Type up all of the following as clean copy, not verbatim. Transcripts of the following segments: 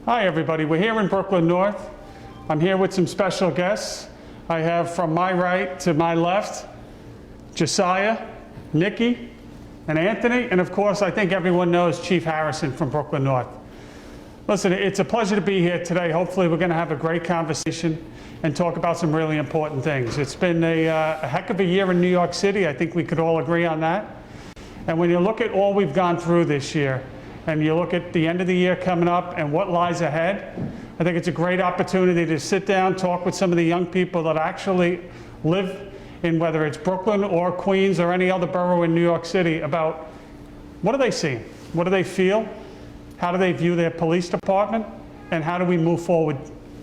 Hi everybody, we're here in Brooklyn North. I'm here with some special guests. I have from my right to my left, Josiah, Nikki, and Anthony, and of course I think everyone knows Chief Harrison from Brooklyn North. Listen, it's a pleasure to be here today. Hopefully we're going to have a great conversation and talk about some really important things. It's been a heck of a year in New York City. I think we could all agree on that. And when you look at all we've gone through this year, and you look at the end of the year coming up and what lies ahead, I think it's a great opportunity to sit down, talk with some of the young people that actually live in, whether it's Brooklyn or Queens or any other borough in New York City, about what are they seeing? What do they feel? How do they view their police department? And how do we move forward,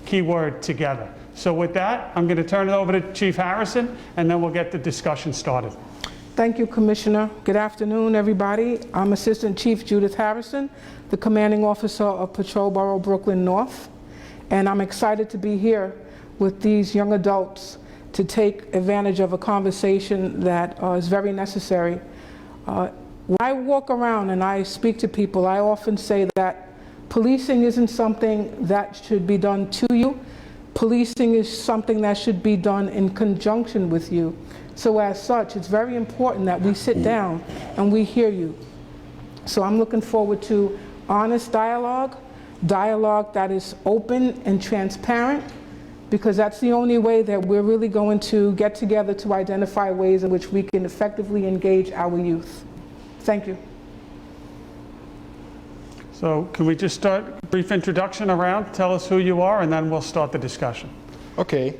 keyword, together? So with that, I'm going to turn it over to Chief Harrison, and then we'll get the discussion started. Thank you, Commissioner. Good afternoon, everybody. I'm Assistant Chief Judith Harrison, the Commanding Officer of Patrol Borough Brooklyn North, and I'm excited to be here with these young adults to take advantage of a conversation that is very necessary. When I walk around and I speak to people, I often say that policing isn't something that should be done to you. Policing is something that should be done in conjunction with you. So as such, it's very important that we sit down and we hear you. So I'm looking forward to honest dialogue that is open and transparent, because that's the only way that we're really going to get together to identify ways in which we can effectively engage our youth. Thank you. So can we just start a brief introduction around, tell us who you are, and then we'll start the discussion. Okay.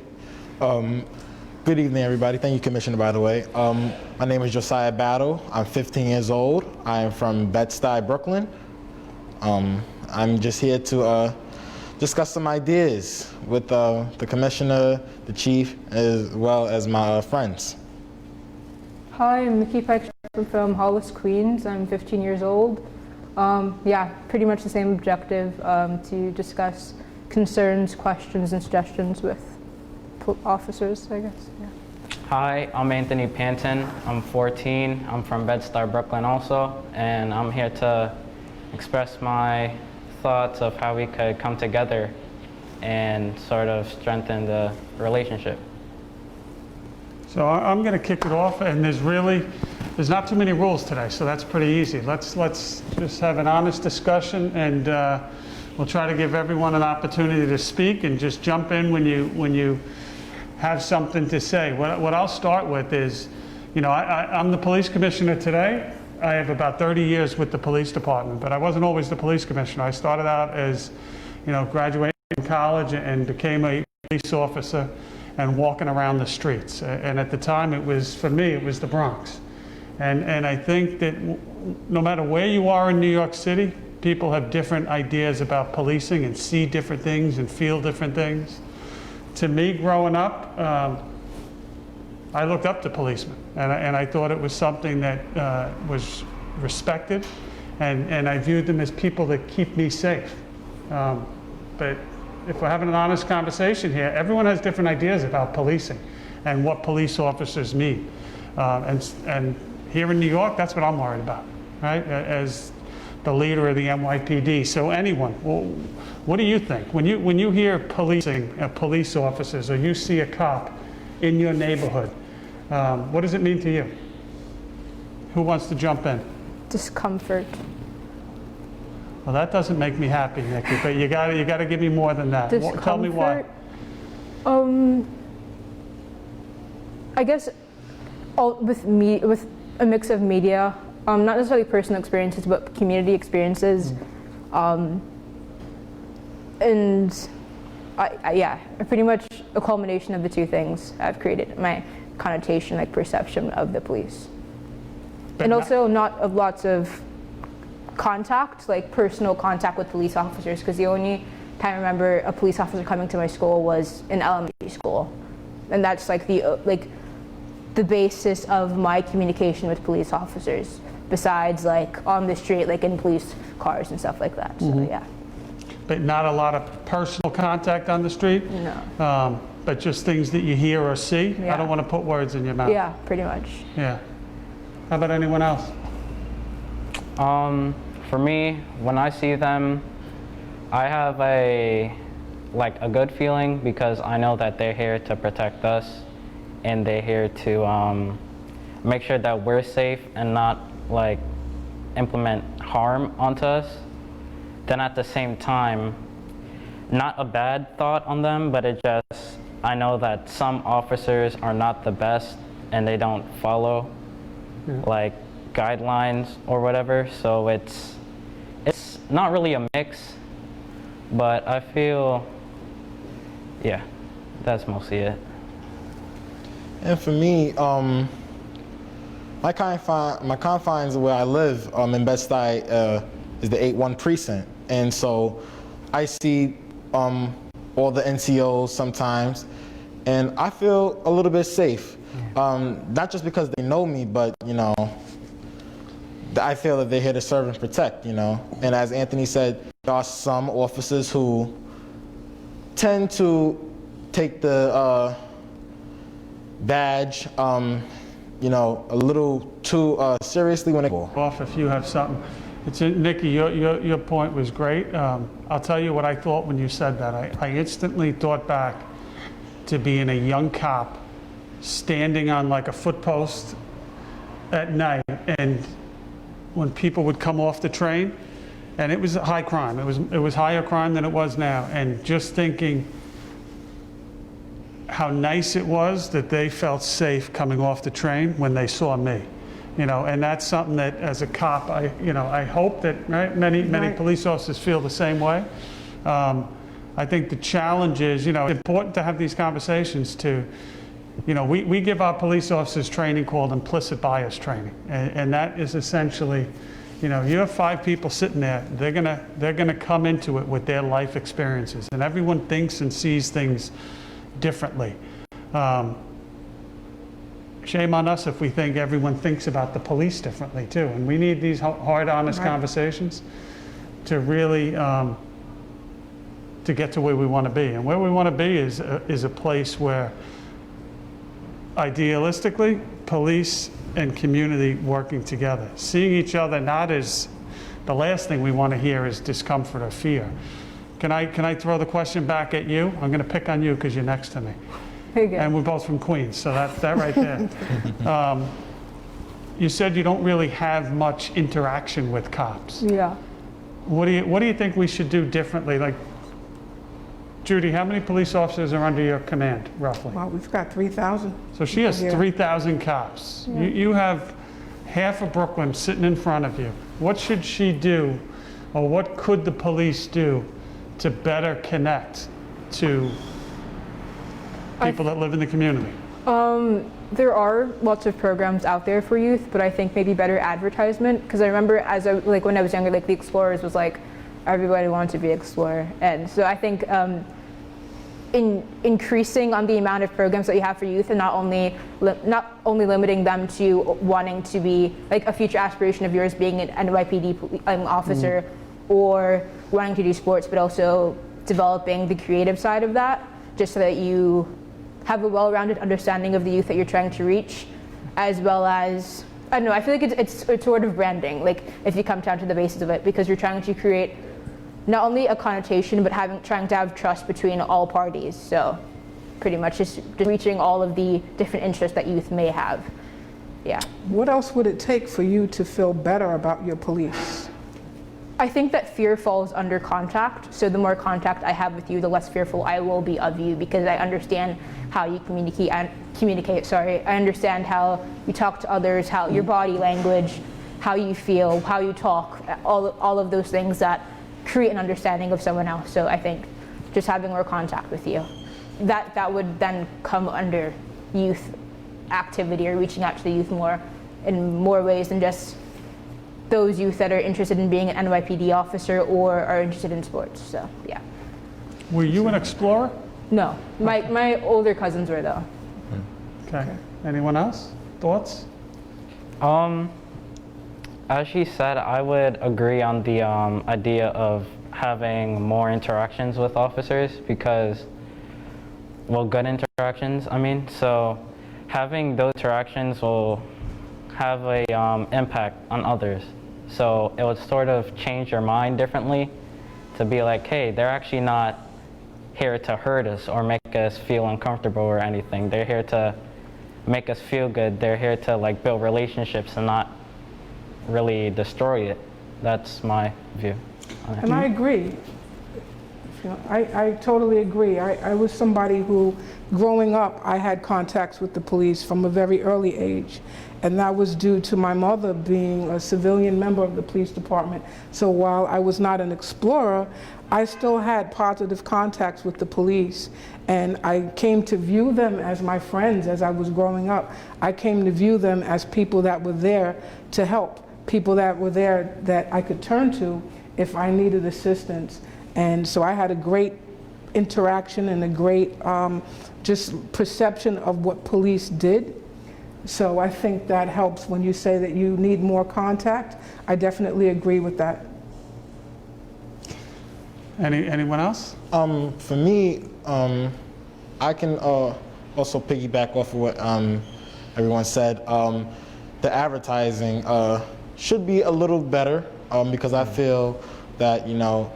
Good evening, everybody. Thank you, Commissioner, by the way. My name is Josiah Battle. I'm 15 years old. I am from Bed-Stuy, Brooklyn. I'm just here to discuss some ideas with the Commissioner, the Chief, as well as my friends. Hi, I'm Nikki from Hollis, Queens. I'm 15 years old. Yeah, pretty much the same objective, to discuss concerns, questions, and suggestions with officers, I guess. Yeah. Hi, I'm Anthony Panton. I'm 14. I'm from Bed-Stuy, Brooklyn also, and I'm here to express my thoughts of how we could come together and sort of strengthen the relationship. So I'm going to kick it off, and there's not too many rules today, so that's pretty easy. Let's just have an honest discussion, and we'll try to give everyone an opportunity to speak, and just jump in when you have something to say. What I'll start with is, I'm the police commissioner today. I have about 30 years with the police department, but I wasn't always the police commissioner. I started out as, graduating from college and became a police officer and walking around the streets. And at the time, for me, it was the Bronx. And I think that no matter where you are in New York City, people have different ideas about policing and see different things and feel different things. To me, growing up, I looked up to policemen, and I thought it was something that was respected, and I viewed them as people that keep me safe. But if we're having an honest conversation here, everyone has different ideas about policing and what police officers mean. And here in New York, that's what I'm worried about, right? As the leader of the NYPD. So anyone, well, what do you think? When you hear policing, police officers, or you see a cop in your neighborhood, what does it mean to you? Who wants to jump in? Discomfort. Well, that doesn't make me happy, Nikki, but you gotta give me more than that. Discomfort? Tell me why. I guess with a mix of media, not necessarily personal experiences, but community experiences. And yeah, pretty much a culmination of the two things have created my connotation, like perception of the police. But and also not of lots of contact, like personal contact with police officers, because the only time I remember a police officer coming to my school was in elementary school. And that's like the basis of my communication with police officers, besides like on the street, like in police cars and stuff like that. So yeah. But not a lot of personal contact on the street? No. But just things that you hear or see? Yeah. I don't want to put words in your mouth. Yeah, pretty much. Yeah. How about anyone else? For me, when I see them, I have a good feeling because I know that they're here to protect us, and they're here to make sure that we're safe and not like implement harm onto us. Then at the same time, not a bad thought on them, but I know that some officers are not the best and they don't follow like guidelines or whatever. So it's not really a mix, but I feel, yeah, that's mostly it. And for me, my confines of where I live in Bed-Stuy is the 8-1 precinct. And so I see all the NCOs sometimes, and I feel a little bit safe. Not just because they know me, but, you know, I feel that they're here to serve and protect, you know. And as Anthony said, there are some officers who tend to take the badge, you know, a little too seriously when it goes off. If you have something, Nikki, your point was great. I'll tell you what I thought when you said that. I instantly thought back to being a young cop standing on like a foot post at night, and when people would come off the train, and it was high crime. It was higher crime than it was now, and just thinking how nice it was that they felt safe coming off the train when they saw me, you know. And that's something that, as a cop, I hope that many police officers feel the same way. I think the challenge is, you know, it's important to have these conversations to, you know, we give our police officers training called implicit bias training, and that is essentially, you know, you have 5 people sitting there, they're gonna come into it with their life experiences, and everyone thinks and sees things differently. Shame on us if we think everyone thinks about the police differently too, and we need these hard, honest conversations to really to get to where we want to be. And where we want to be is a place where, idealistically, police and community working together, seeing each other not as, the last thing we want to hear is discomfort or fear. Can I throw the question back at you? I'm going to pick on you because you're next to me. And we're both from Queens, so that right there. You said you don't really have much interaction with cops. Yeah. What do you think we should do differently? Like, Judi, how many police officers are under your command, roughly? Well, we've got 3,000. So she has 3,000 cops. Yeah. You have half of Brooklyn sitting in front of you. What should she do, or what could the police do to better connect to people that live in the community? There are lots of programs out there for youth, but I think maybe better advertisement. Because I remember when I was younger, like the Explorers was like, everybody wanted to be an explorer. And so I think increasing on the amount of programs that you have for youth, and not only limiting them to wanting to be, like, a future aspiration of yours being an NYPD officer or wanting to do sports, but also developing the creative side of that, just so that you have a well-rounded understanding of the youth that you're trying to reach, as well as, I don't know, I feel like it's sort of branding, like, if you come down to the basis of it, because you're trying to create not only a connotation, but trying to have trust between all parties. So pretty much just reaching all of the different interests that youth may have. Yeah. What else would it take for you to feel better about your police? I think that fear falls under contact. So the more contact I have with you, the less fearful I will be of you, because I understand how you communicate. I understand how you talk to others, how your body language, how you feel, how you talk, all of those things that create an understanding of someone else. So I think just having more contact with you, that would then come under youth activity, or reaching out to the youth more in more ways than just those youth that are interested in being an NYPD officer or are interested in sports. So yeah. Were you an explorer? No, my older cousins were though. Okay. Anyone else? Thoughts? As she said, I would agree on the idea of having more interactions with officers, because, well, good interactions, I mean. So having those interactions will have a impact on others. So it would sort of change your mind differently to be like, hey, they're actually not here to hurt us or make us feel uncomfortable or anything. They're here to make us feel good. They're here to like build relationships and not really destroy it. That's my view on it. And I agree. You know, I totally agree. I was somebody who, growing up, I had contacts with the police from a very early age. And that was due to my mother being a civilian member of the police department. So while I was not an explorer, I still had positive contacts with the police. And I came to view them as my friends as I was growing up. I came to view them as people that were there to help, people that were there that I could turn to if I needed assistance. And so I had a great interaction and a great just perception of what police did. So I think that helps when you say that you need more contact. I definitely agree with that. Anyone else? For me, I can also piggyback off of what everyone said. The advertising should be a little better because I feel that, you know,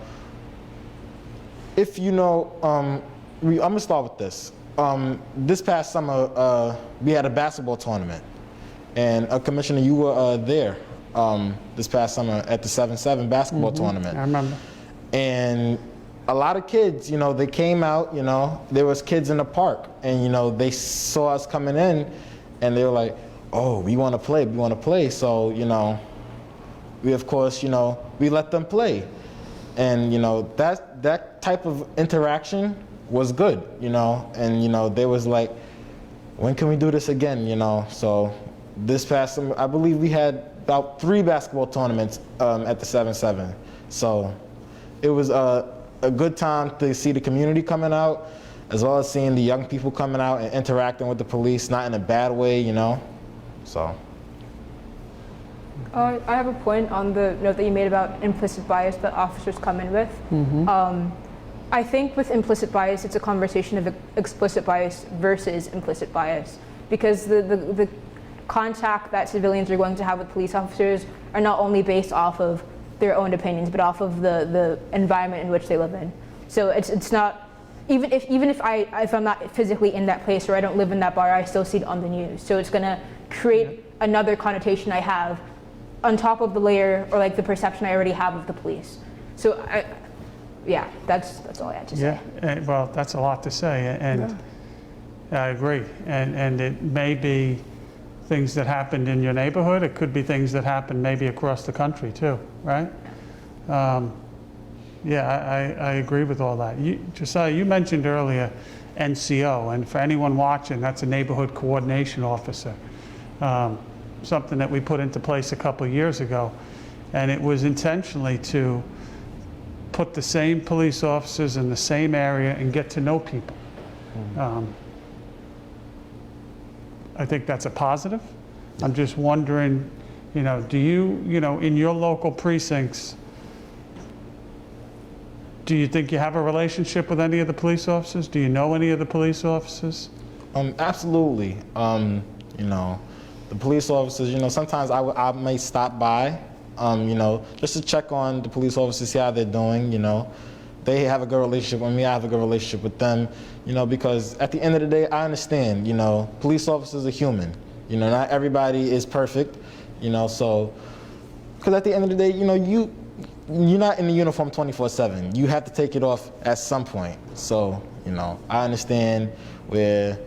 if you know, I'm gonna start with this. This past summer, we had a basketball tournament, and Commissioner, you were there this past summer at the 7-7 basketball tournament. I remember. And a lot of kids, you know, they came out, you know, there was kids in the park, and, you know, they saw us coming in, and they were like, oh, we want to play, we want to play. So, you know, we, of course, you know, we let them play. And, you know, that type of interaction was good, you know, and, you know, they was like, when can we do this again, you know? So this past summer, I believe we had about 3 basketball tournaments at the 7-7. So it was a good time to see the community coming out, as well as seeing the young people coming out and interacting with the police, not in a bad way, you know, so. I have a point on the note that you made about implicit bias that officers come in with. I think with implicit bias, it's a conversation of explicit bias versus implicit bias, because the contact that civilians are going to have with police officers are not only based off of their own opinions, but off of the environment in which they live in. So it's not, even if I'm not physically in that place or I don't live in that bar, I still see it on the news. So it's gonna create another connotation I have on top of the layer or like the perception I already have of the police. So yeah, that's all I had to say. Yeah, well, that's a lot to say, and I agree. And it may be things that happened in your neighborhood. It could be things that happen maybe across the country too, right? Yeah, I agree with all that. Josiah, you mentioned earlier NCO, and for anyone watching, that's a neighborhood coordination officer. Something that we put into place a couple of years ago, and it was intentionally to put the same police officers in the same area and get to know people. I think that's a positive. I'm just wondering, you know, do you know, in your local precincts, do you think you have a relationship with any of the police officers? Do you know any of the police officers? Absolutely. You know, the police officers, you know, sometimes I may stop by, you know, just to check on the police officers, see how they're doing, you know. They have a good relationship with me, I have a good relationship with them, you know, because at the end of the day, I understand, you know, police officers are human. You know, not everybody is perfect, you know, so, because at the end of the day, you know, you're not in the uniform 24/7. You have to take it off at some point. So, you know, I understand where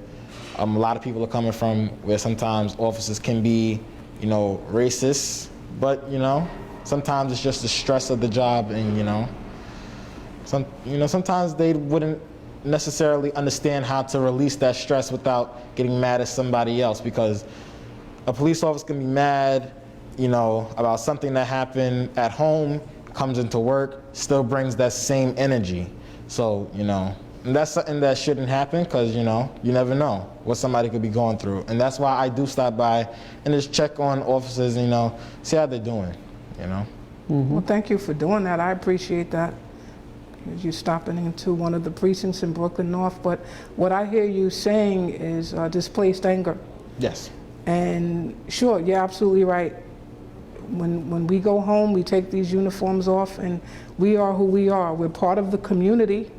a lot of people are coming from, where sometimes officers can be, you know, racist, but, you know, sometimes it's just the stress of the job, and, you know, sometimes they wouldn't necessarily understand how to release that stress without getting mad at somebody else, because a police officer can be mad, you know, about something that happened at home, comes into work, still brings that same energy. So, you know, and that's something that shouldn't happen, because, you know, you never know what somebody could be going through. And that's why I do stop by and just check on officers, you know, see how they're doing, you know. Well, thank you for doing that. I appreciate that. You stopping into one of the precincts in Brooklyn North, but what I hear you saying is displaced anger. Yes. And sure, you're absolutely right. When we go home, we take these uniforms off, and we are who we are. We're part of the community.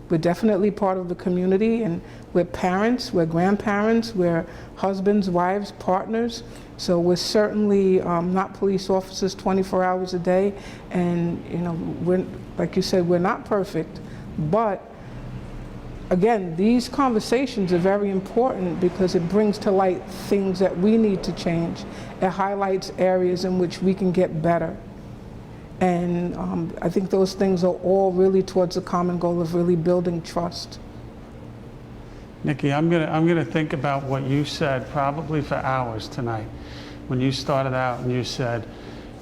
We're definitely part of the community, and we're parents, we're grandparents, we're husbands, wives, partners. So we're certainly not police officers 24 hours a day. And we're, like you said, we're not perfect. But again, these conversations are very important because it brings to light things that we need to change. It highlights areas in which we can get better. And I think those things are all really towards the common goal of really building trust. Nikki, I'm gonna think about what you said probably for hours tonight. When you started out and you said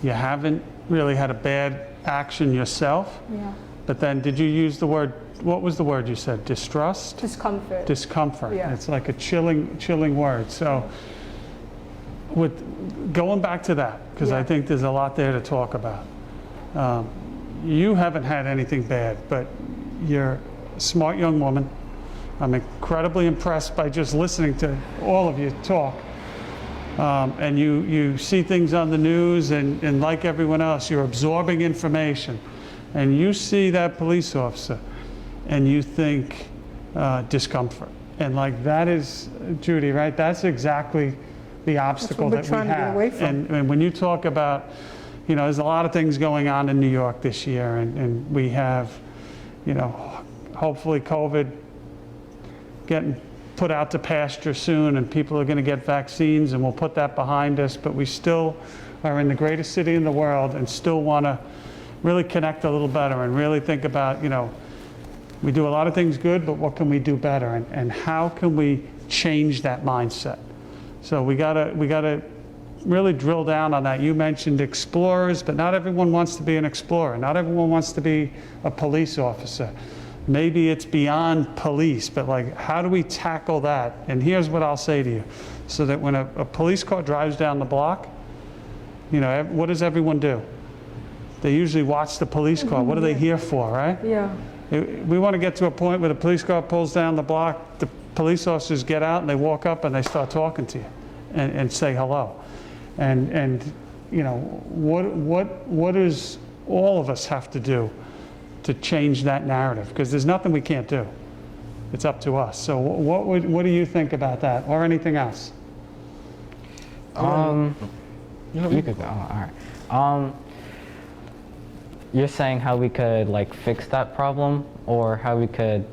you haven't really had a bad action yourself, Yeah. but then did you use the word, what was the word you said? Distrust? Discomfort. Discomfort. Yeah. It's like a chilling word. So with going back to that, because I Yeah. think there's a lot there to talk about. You haven't had anything bad, but you're a smart young woman. I'm incredibly impressed by just listening to all of you talk. And you see things on the news, and like everyone else, you're absorbing information. And you see that police officer, and you think discomfort. And like that is, Judi, right? That's exactly the obstacle That's what we're that we trying to get have. away from. And when you talk about, there's a lot of things going on in New York this year, and we have, hopefully COVID getting put out to pasture soon, and people are going to get vaccines, and we'll put that behind us. But we still are in the greatest city in the world and still want to really connect a little better and really think about, we do a lot of things good, but what can we do better, and how can we change that mindset? So we gotta really drill down on that. You mentioned explorers, but not everyone wants to be an explorer. Not everyone wants to be a police officer. Maybe it's beyond police, but like, how do we tackle that? And here's what I'll say to you. So that when a police car drives down the block, what does everyone do? They usually watch the police car. What are they here for, right? Yeah. We want to get to a point where the police car pulls down the block, the police officers get out and they walk up and they start talking to you and say hello. And what does all of us have to do to change that narrative? Because there's nothing we can't do. It's up to us. So what do you think about that, or anything else? You could go. All right. You're saying how we could fix that problem, or how we could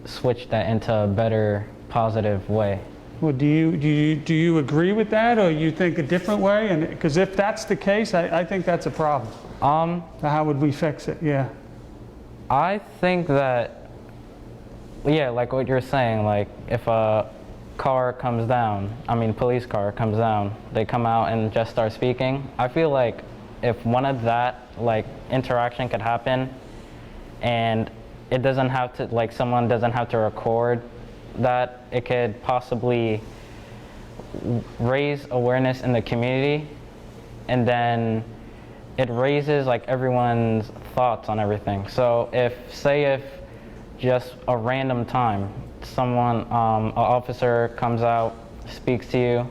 switch that into a better, positive way? Well, do you agree with that, or you think a different way? And because if that's the case, I think that's a problem. How would we fix it? Yeah. I think that, like what you're saying, if a car comes down, police car comes down, they come out and just start speaking. I feel like if one of that interaction could happen, and it doesn't have to, someone doesn't have to record that, it could possibly raise awareness in the community, and then it raises everyone's thoughts on everything. So if just a random time, someone, an officer comes out, speaks to you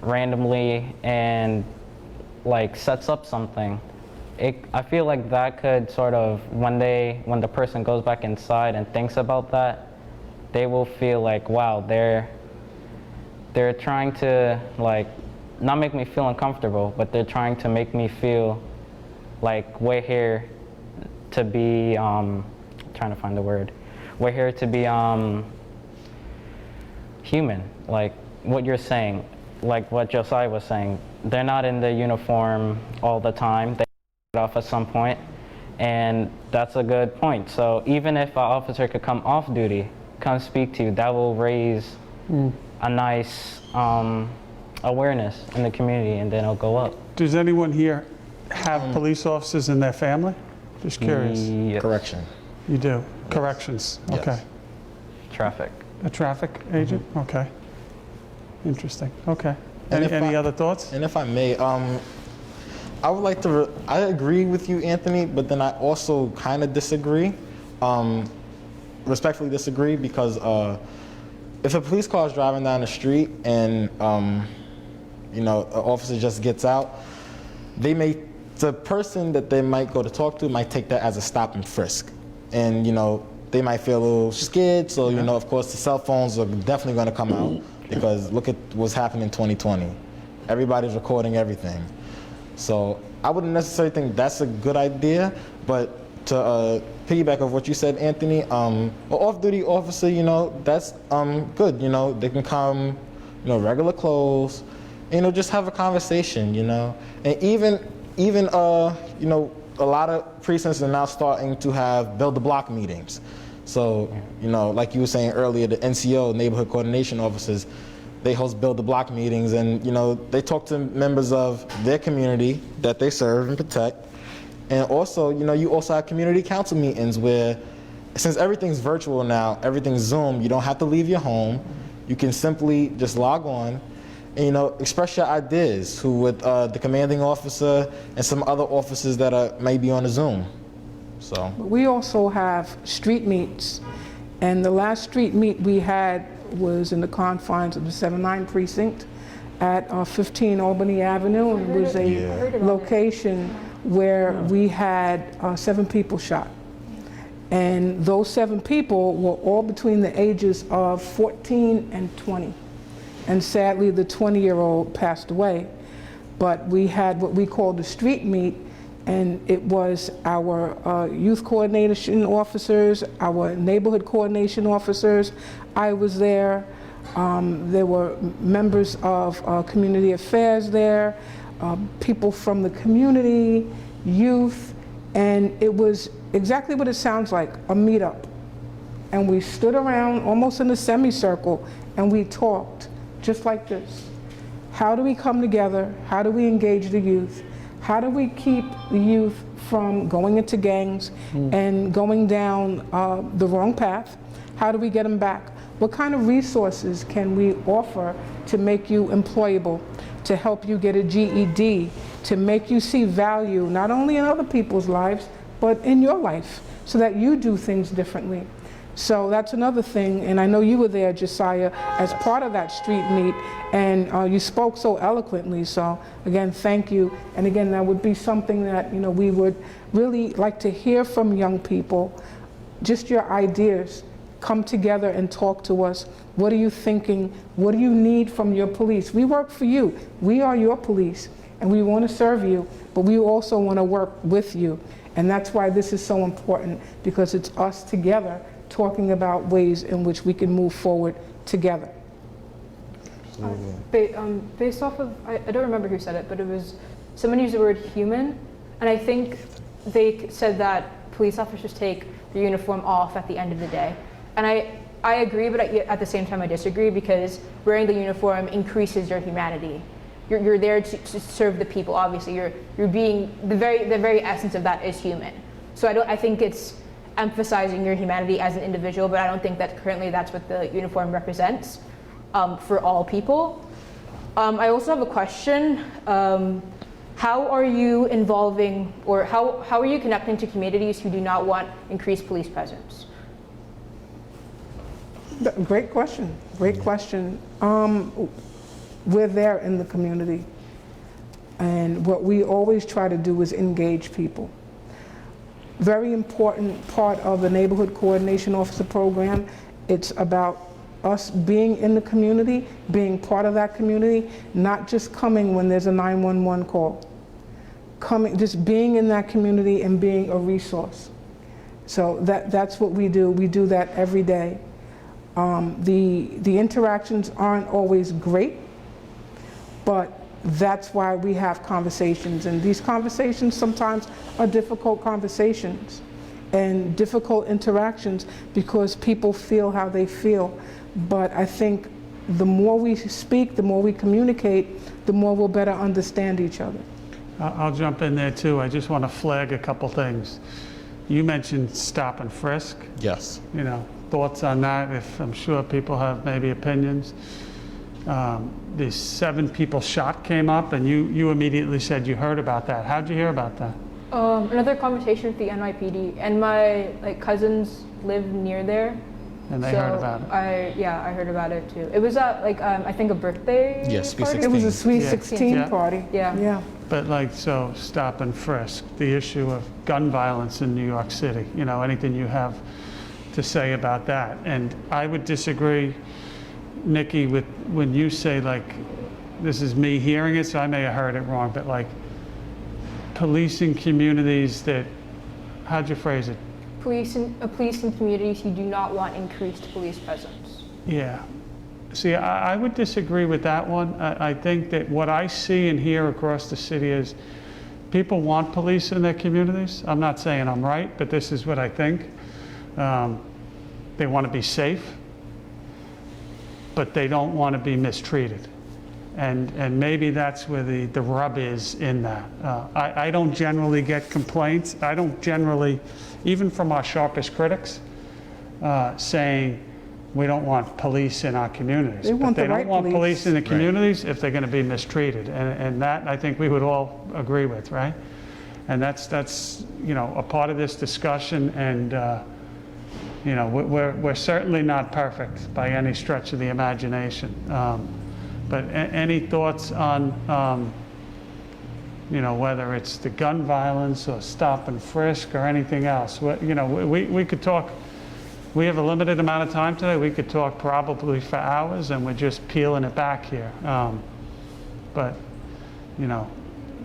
randomly, and sets up something, I feel like that could sort of, when the person goes back inside and thinks about that, they will feel wow, they're trying to not make me feel uncomfortable, but they're trying to make me feel we're here to be, trying to find the word, we're here to be human, what you're saying, what Josiah was saying. They're not in the uniform all the time. They get off at some point, and that's a good point. So even if an officer could come off duty, come speak to you, that will raise a nice awareness in the community, and then it'll go up. Does anyone here have police officers in their family? Just curious. Yes. Correction. You do? Corrections. Yes. Okay. Traffic. A traffic agent? Okay. Interesting. Okay. And Any other thoughts? And if I may, I would like to, I agree with you, Anthony, but then I also kind of disagree, respectfully disagree, because if a police car is driving down the street and, an officer just gets out, the person that they might go to talk to might take that as a stop and frisk. And, you know, they might feel a little scared. So, you know, of course, the cell phones are definitely going to come out because look at what's happening in 2020. Everybody's recording everything. So I wouldn't necessarily think that's a good idea, but to piggyback off what you said, Anthony, an off-duty officer, you know, that's good. You know, they can come, you know, regular clothes, you know, just have a conversation, you know. And even you know, a lot of precincts are now starting to have build the block meetings. So, you know, like you were saying earlier, the NCO, neighborhood coordination officers, they host build the block meetings, and, you know, they talk to members of their community that they serve and protect. And also, you know, you also have community council meetings where, since everything's virtual now, everything's Zoom, you don't have to leave your home. You can simply just log on and, you know, express your ideas with the commanding officer and some other officers that may be on the Zoom. So We also have street meets, and the last street meet we had was in the confines of the 7-9 precinct at 15 Albany Avenue, and it was a location where we had 7 people shot. And those 7 people were all between the ages of 14 and 20. And sadly, the 20-year-old passed away. But we had what we called a street meet, and it was our youth coordination officers, our neighborhood coordination officers. I was there. There were members of community affairs there, people from the community, youth, and it was exactly what it sounds like, a meetup. And we stood around almost in a semicircle and we talked just like this. How do we come together? How do we engage the youth? How do we keep the youth from going into gangs and going down the wrong path? How do we get them back? What kind of resources can we offer to make you employable, to help you get a GED, to make you see value not only in other people's lives, but in your life, so that you do things differently? So that's another thing, and I know you were there, Josiah, as part of that street meet, and you spoke so eloquently. So again, thank you. And again, that would be something that, you know, we would really like to hear from young people, just your ideas. Come together and talk to us. What are you thinking? What do you need from your police? We work for you. We are your police, and we want to serve you, but we also want to work with you. And that's why this is so important, because it's us together talking about ways in which we can move forward together. Based off of, I don't remember who said it, but it was, someone used the word human, and I think they said that police officers take their uniform off at the end of the day. And I agree, but at the same time I disagree, because wearing the uniform increases your humanity. You're there to serve the people, obviously. You're being, the very essence of that is human. So I think it's emphasizing your humanity as an individual, but I don't think that currently that's what the uniform represents for all people. I also have a question. How are you involving, or how are you connecting to communities who do not want increased police presence? Great question, great question. We're there in the community, and what we always try to do is engage people. Very important part of the Neighborhood Coordination Officer program. It's about us being in the community, being part of that community, not just coming when there's a 911 call. Just being in that community and being a resource. So that's what we do. We do that every day. The interactions aren't always great, but that's why we have conversations, and these conversations sometimes are difficult conversations and difficult interactions because people feel how they feel. But I think the more we speak, the more we communicate, the more we'll better understand each other. I'll jump in there too. I just want to flag a couple things. You mentioned stop and frisk. yes. You know, thoughts on that? If I'm sure people have maybe opinions. The 7 people shot came up, and you immediately said you heard about that. How'd you hear about that? Another conversation with the NYPD, and my cousins live near there. And they heard about it. I heard about it too. It was at I think a birthday Yes, Sweet party? 16. It was a Sweet Yeah. 16 Yeah. party. Yeah. Yeah. But like, so stop and frisk, the issue of gun violence in New York City, you know, anything you have to say about that. And I would disagree, Nikki, with when you say, like, this is me hearing it, so I may have heard it wrong, but like policing communities that, how'd you phrase it? Police in communities who do not want increased police presence. Yeah. See, I would disagree with that one. I think that what I see and hear across the city is people want police in their communities. I'm not saying I'm right, but this is what I think. They want to be safe, but they don't want to be mistreated. And maybe that's where the rub is in that. I don't generally get complaints. I don't generally, even from our sharpest critics, saying we don't want police in our communities. They want but they the don't right want police in the Right. communities if they're going to be mistreated. And that, I think we would all agree with, right? And that's you know, a part of this discussion. And you know, we're certainly not perfect by any stretch of the imagination. But any thoughts on, you know, whether it's the gun violence or stop and frisk or anything else? You know, we could talk, we have a limited amount of time today. We could talk probably for hours, and we're just peeling it back here. But, you know,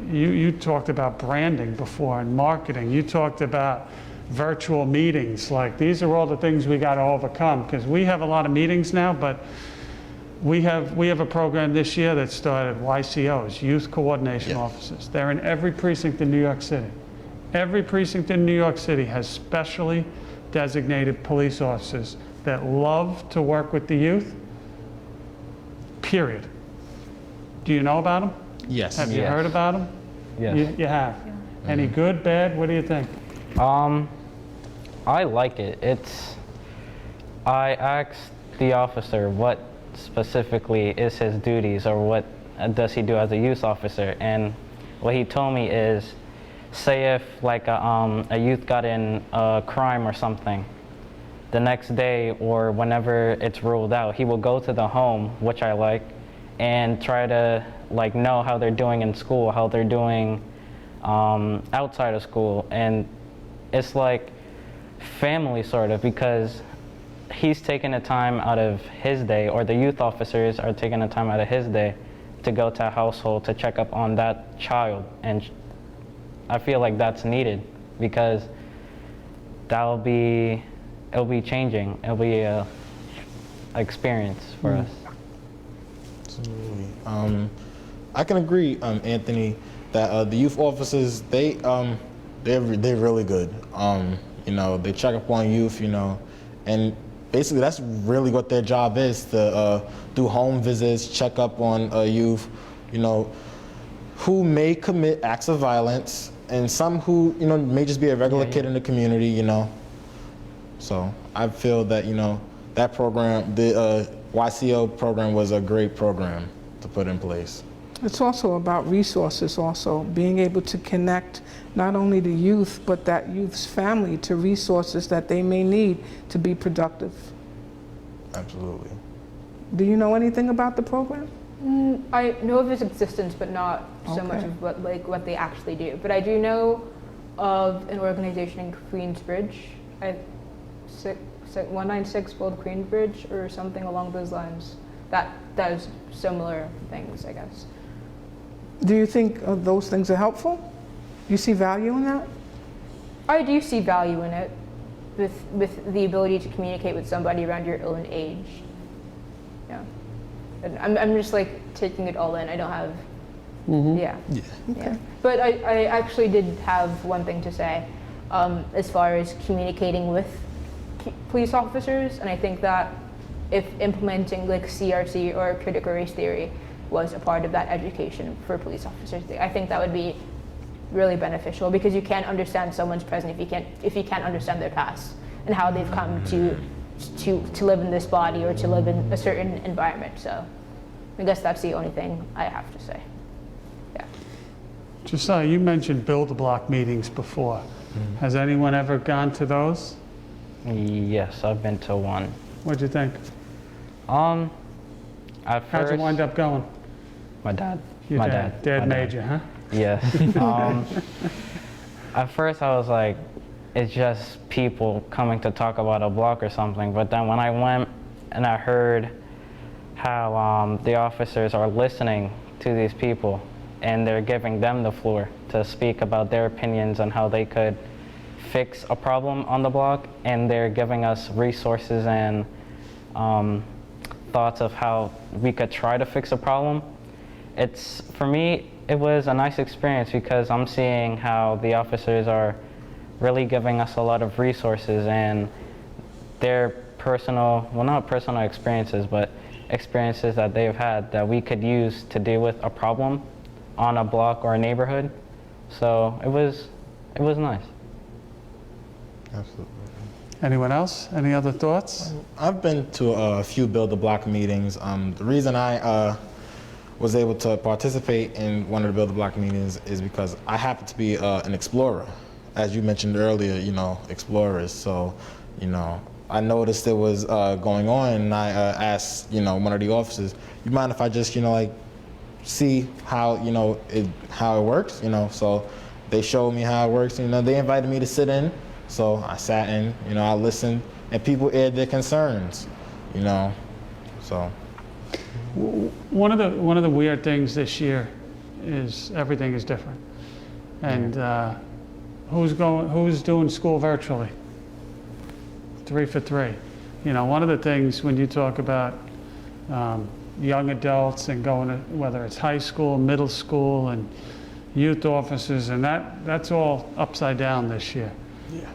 you talked about branding before and marketing. You talked about virtual meetings. Like, these are all the things we got to overcome, because we have a lot of meetings now, but we have a program this year that started, YCOs, Youth Coordination Officers. They're in every precinct in New York City. Every precinct in New York City has specially designated police officers that love to work with the youth, period. Do you know about them? Yes. Have you Yes. heard about them? Yes. You have? Any good, bad? What do you think? I like it. I asked the officer what specifically is his duties, or what does he do as a youth officer, and what he told me is, say if like a youth got in a crime or something, the next day or whenever it's ruled out, he will go to the home, which I like, and try to like know how they're doing in school, how they're doing outside of school. And it's like family sort of, because he's taking the time out of his day, or the youth officers are taking the time out of his day to go to a household to check up on that child. And I feel like that's needed, because it'll be changing. It'll be a experience for us. Absolutely. I can agree, Anthony, that the youth officers, they're really good. You know, they check up on youth, you know, and basically that's really what their job is, to do home visits, check up on youth, you know, who may commit acts of violence, and some who, you know, may just be a regular kid in the community, you know. So I feel that, you know, that program, the YCO program, was a great program to put in place. It's also about resources also, being able to connect not only the youth, but that youth's family to resources that they may need to be productive. Absolutely. Do you know anything about the program? I know of its existence, but not so much Okay. of what they actually do. But I do know of an organization in Queensbridge, 196 Old Queensbridge, or something along those lines, that does similar things, I guess. Do you think those things are helpful? You see value in that? I do see value in it, with the ability to communicate with somebody around your own age. Yeah, and I'm just like taking it all in. I don't have. Yeah. Yeah. But I actually did have one thing to say, as far as communicating with police officers, and I think that if implementing like CRC or critical race theory was a part of that education for police officers, I think that would be really beneficial, because you can't understand someone's present if you can't understand their past and how they've come to live in this body or to live in a certain environment. So I guess that's the only thing I have to say. Yeah. Josiah, you mentioned build-a-block meetings before. Has anyone ever gone to those? Yes, I've been to one. What'd you think? At How'd first, you wind up going? my dad. Your My dad. dad. Dad My made you, huh? Yes. At first I was like, it's just people coming to talk about a block or something. But then when I went and I heard how the officers are listening to these people and they're giving them the floor to speak about their opinions on how they could fix a problem on the block, and they're giving us resources and thoughts of how we could try to fix a problem. For me, it was a nice experience because I'm seeing how the officers are really giving us a lot of resources and their personal, well, not personal experiences, but experiences that they've had that we could use to deal with a problem on a block or a neighborhood. So it was nice. Absolutely. Anyone else? Any other thoughts? I've been to a few Build the Block meetings. The reason I was able to participate in one of the Build the Block meetings is because I happen to be an explorer. As you mentioned earlier, explorers. So, I noticed it was going on, and I asked, one of the officers, you mind if I just, see how, how it works, So they showed me how it works. They invited me to sit in. So I sat in, I listened, and people aired their concerns, so. One of the weird things this year is everything is different. And who's doing school virtually? 3 for 3. One of the things when you talk about young adults and going to, whether it's high school, middle school, and youth officers, and that's all upside down this year. Yeah.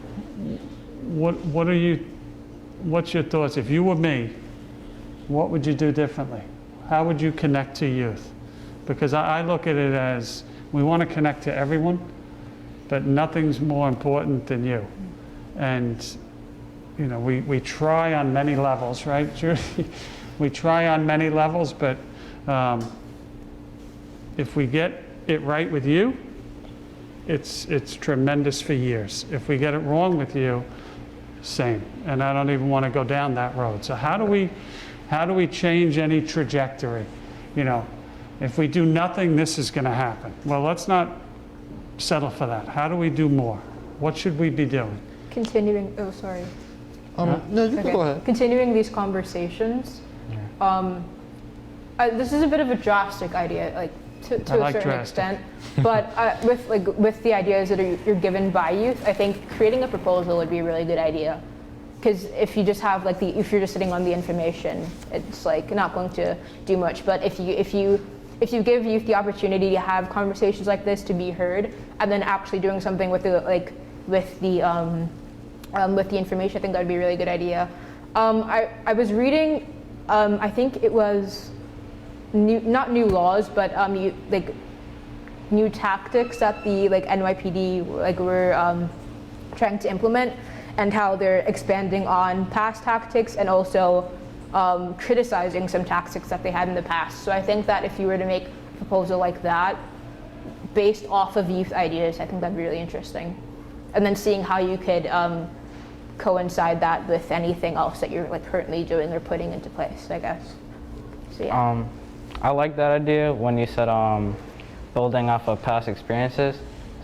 What's your thoughts? If you were me, what would you do differently? How would you connect to youth? Because I look at it as we want to connect to everyone, but nothing's more important than you. And we try on many levels, right, Judi? We try on many levels, but if we get it right with you, it's tremendous for years. If we get it wrong with you, same. And I don't even want to go down that road. So how do we change any trajectory? If we do nothing, this is going to happen. Well, let's not settle for that. How do we do more? What should we be doing? Continuing, oh, sorry. No, you can go ahead. Continuing these conversations. This is a bit of a drastic idea, to a certain extent, but with the ideas that you're given by youth, I think creating a proposal would be a really good idea. Because if you just have if you're just sitting on the information, it's not going to do much. But if you give youth the opportunity to have conversations like this, to be heard, and then actually doing something with the information, I think that would be a really good idea. I was reading, I think it was not new laws, but new tactics that the NYPD were trying to implement, and how they're expanding on past tactics and also criticizing some tactics that they had in the past. So I think that if you were to make a proposal like that, based off of youth ideas, I think that'd be really interesting. And then seeing how you could coincide that with anything else that you're currently doing or putting into place, I guess. So yeah. I like that idea when you said building off of past experiences.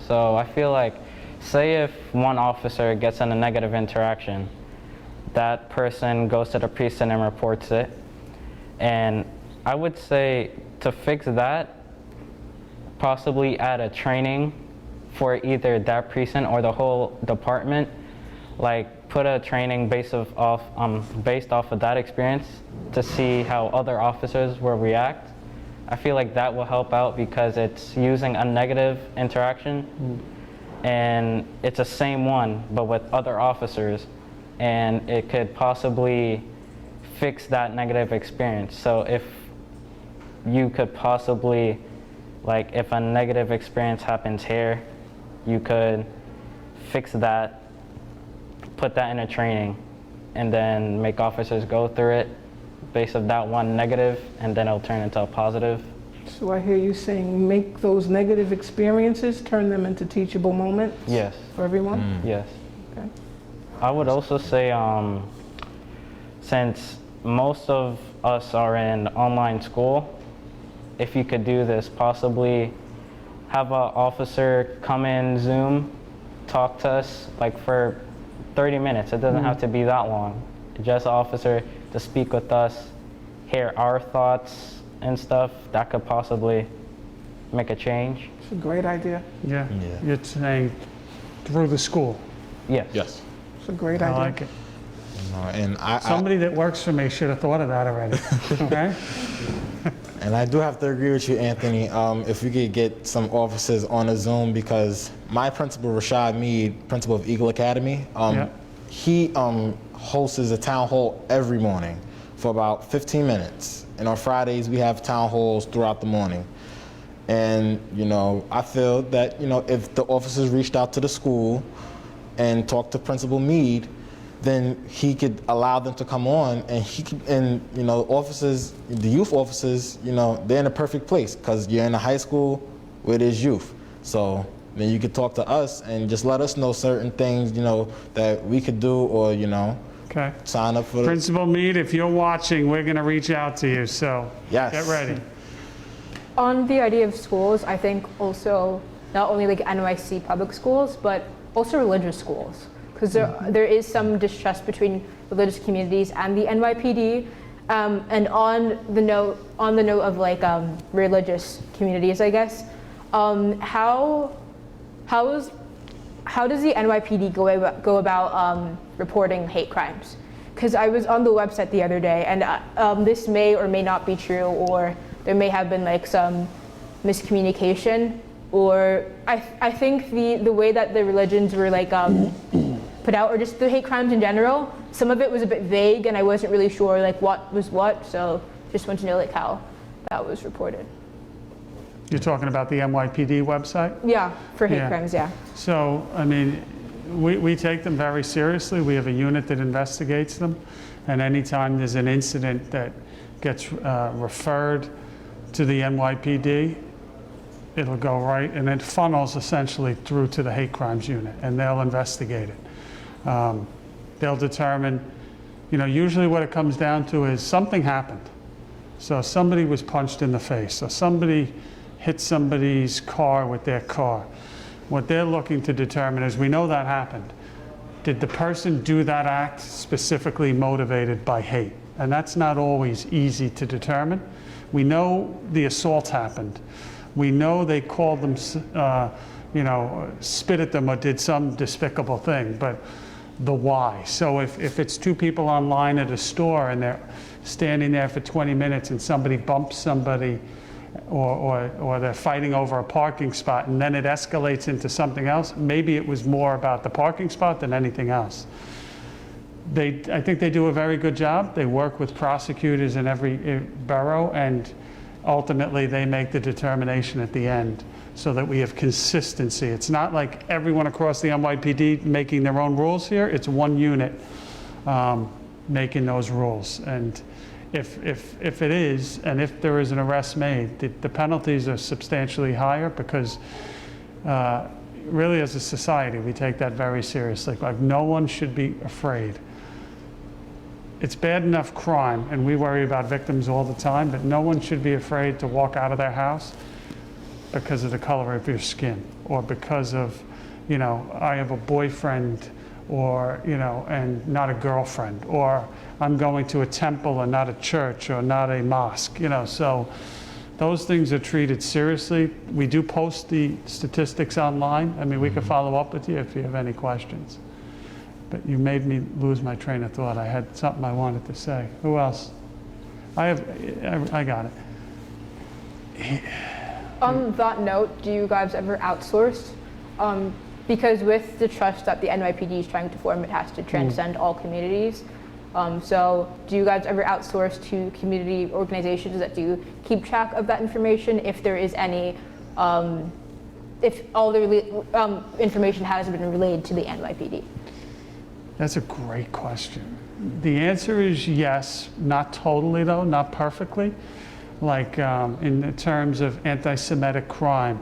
So I feel like, say if one officer gets in a negative interaction, that person goes to the precinct and reports it. And I would say to fix that, possibly add a training for either that precinct or the whole department. Put a training based off of that experience to see how other officers will react. I feel like that will help out because it's using a negative interaction and it's the same one but with other officers, and it could possibly fix that negative experience. So if you could possibly, if a negative experience happens here, you could fix that, put that in a training, and then make officers go through it based on that one negative, and then it'll turn into a positive. So I hear you saying make those negative experiences, turn them into teachable moments? Yes. For everyone? Yes. Okay. I would also say, since most of us are in online school, if you could do this, possibly have an officer come in Zoom, talk to us like for 30 minutes. It doesn't have to be that long. Just an officer to speak with us, hear our thoughts and stuff, that could possibly make a change. It's a great idea. Yeah. Yeah. You're saying through the school. Yes. Yes. It's a great I idea. like it. And Somebody that works for me should have thought of that already. Okay? And I do have to agree with you, Anthony. If we could get some officers on a Zoom, because my principal, Rashad Mead, principal of Eagle Academy, Yeah. he hosts a town hall every morning for about 15 minutes. And on Fridays, we have town halls throughout the morning. And, I feel that, if the officers reached out to the school and talked to Principal Mead, then he could allow them to come on, and officers, the youth officers, they're in a perfect place because you're in a high school where there's youth. So then you could talk to us and just let us know certain things, that we could do, or, Okay. sign up for Principal Mead, if you're watching, we're going to reach out to you, so Yes. get ready. On the idea of schools, I think also not only like NYC public schools, but also religious schools. Because there is some distrust between religious communities and the NYPD. And on the note of like religious communities, I guess, how does the NYPD go about reporting hate crimes? Because I was on the website the other day, and this may or may not be true, or there may have been like some miscommunication, or I think the way that the religions were like put out, or just the hate crimes in general, some of it was a bit vague, and I wasn't really sure like what was what. So just want to know like how that was reported. You're talking about the NYPD website? Yeah, for hate Yeah. crimes, yeah. So, I mean, we take them very seriously. We have a unit that investigates them. And anytime there's an incident that gets referred to the NYPD, it'll go right, and it funnels essentially through to the hate crimes unit, and they'll investigate it. They'll determine, usually what it comes down to is something happened. So somebody was punched in the face, or somebody hit somebody's car with their car. What they're looking to determine is, we know that happened. Did the person do that act specifically motivated by hate? And that's not always easy to determine. We know the assault happened. We know they called them, spit at them or did some despicable thing, but the why. So if it's two people online at a store and they're standing there for 20 minutes and somebody bumps somebody, or they're fighting over a parking spot, and then it escalates into something else, maybe it was more about the parking spot than anything else. I think they do a very good job. They work with prosecutors in every borough, and ultimately they make the determination at the end so that we have consistency. It's not like everyone across the NYPD making their own rules here. It's one unit making those rules. And if it is, and if there is an arrest made, the penalties are substantially higher, because really as a society, we take that very seriously. Like, no one should be afraid. It's bad enough crime, and we worry about victims all the time, but no one should be afraid to walk out of their house because of the color of your skin, or because of, I have a boyfriend, or, and not a girlfriend, or I'm going to a temple and not a church, or not a mosque, so those things are treated seriously. We do post the statistics online. I mean, we can follow up with you if you have any questions. But you made me lose my train of thought. I had something I wanted to say. Who else? I got it. On that note, do you guys ever outsource? Because with the trust that the NYPD is trying to form, it has to transcend all communities. So do you guys ever outsource to community organizations that do keep track of that information, if there is any, if all the information has been relayed to the NYPD? That's a great question. The answer is yes, not totally though, not perfectly. Like in terms of anti-Semitic crime,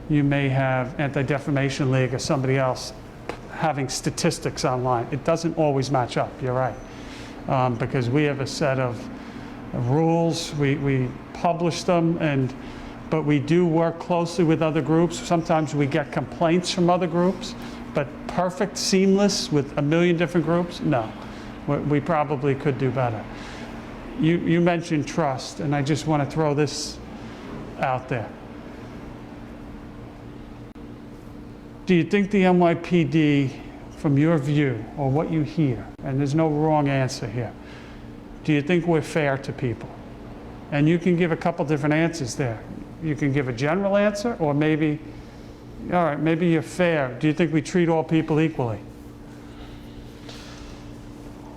you may have Anti-Defamation League or somebody else having statistics online. It doesn't always match up, you're right. Because we have a set of rules, we publish them, but we do work closely with other groups. Sometimes we get complaints from other groups, but perfect, seamless with a million different groups, no. We probably could do better. You mentioned trust, and I just want to throw this out there. Do you think the NYPD, from your view, or what you hear, and there's no wrong answer here, do you think we're fair to people? And you can give a couple different answers there. You can give a general answer, or maybe, all right, maybe you're fair. Do you think we treat all people equally?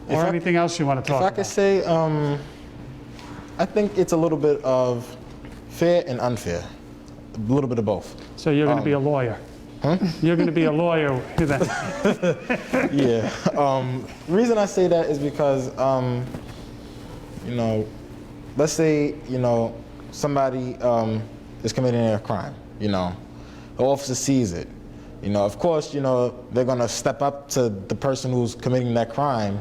Or anything else you want to talk about? If I could say, I think it's a little bit of fair and unfair. A little bit of both. So you're going to be a lawyer? Huh? You're going to be a lawyer then? Yeah. Reason I say that is because, you know, let's say, you know, somebody is committing a crime, you know. The officer sees it. You know, of course, you know, they're going to step up to the person who's committing that crime.